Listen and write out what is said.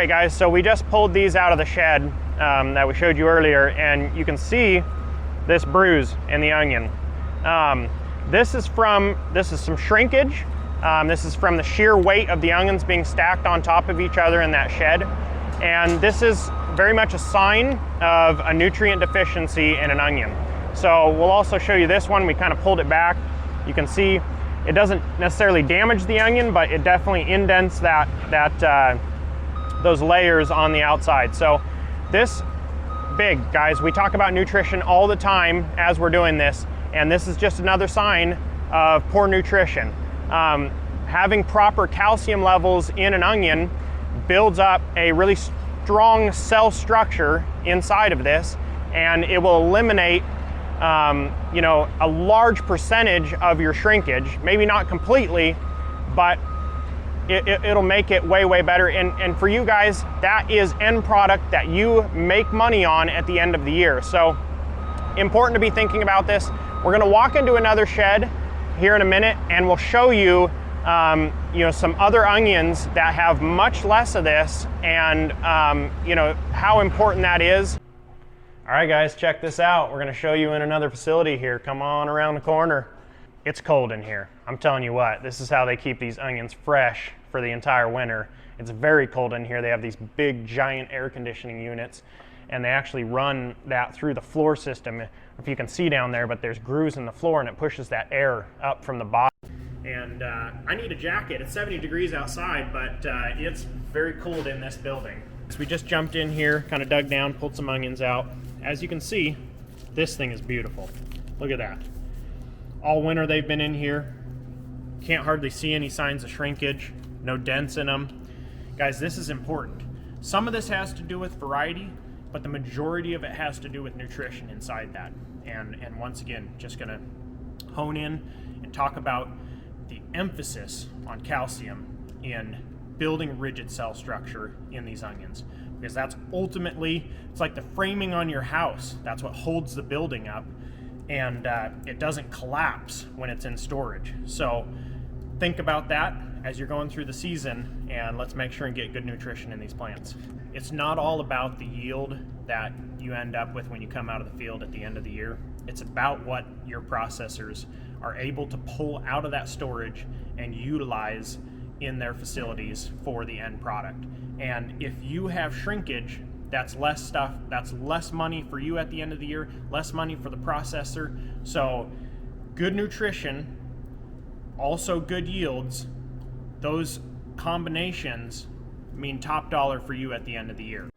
right, guys, so we just pulled these out of the shed that we showed you earlier, and you can see this bruise in the onion. This is some shrinkage. This is from the sheer weight of the onions being stacked on top of each other in that shed. And this is very much a sign of a nutrient deficiency in an onion. So we'll also show you this one. We kind of pulled it back. You can see it doesn't necessarily damage the onion, but it definitely indents those layers on the outside. So this big, guys, we talk about nutrition all the time as we're doing this, and this is just another sign of poor nutrition. Having proper calcium levels in an onion builds up a really strong cell structure inside of this, and it will eliminate a large percentage of your shrinkage. Maybe not completely, but it'll make it way better. And for you guys, that is end product that you make money on at the end of the year. So important to be thinking about this. We're gonna walk into another shed here in a minute, and we'll show you some other onions that have much less of this, and how important that is. All right, guys, check this out. We're gonna show you in another facility here. Come on around the corner. It's cold in here. I'm telling you what, this is how they keep these onions fresh for the entire winter. It's very cold in here. They have these big, giant air conditioning units, and they actually run that through the floor system. If you can see down there, but there's grooves in the floor, and it pushes that air up from the bottom. And I need a jacket. It's 70 degrees outside, but it's very cold in this building. So we just jumped in here, kind of dug down, pulled some onions out. As you can see, this thing is beautiful. Look at that. All winter they've been in here. Can't hardly see any signs of shrinkage, no dents in them. Guys, this is important. Some of this has to do with variety, but the majority of it has to do with nutrition inside that. And once again, just gonna hone in and talk about the emphasis on calcium in building rigid cell structure in these onions, because that's ultimately, it's like the framing on your house. That's what holds the building up, and it doesn't collapse when it's in storage. So think about that as you're going through the season, and let's make sure and get good nutrition in these plants. It's not all about the yield that you end up with when you come out of the field at the end of the year. It's about what your processors are able to pull out of that storage and utilize in their facilities for the end product. And if you have shrinkage, that's less stuff, that's less money for you at the end of the year, less money for the processor. So good nutrition, also good yields, those combinations mean top dollar for you at the end of the year.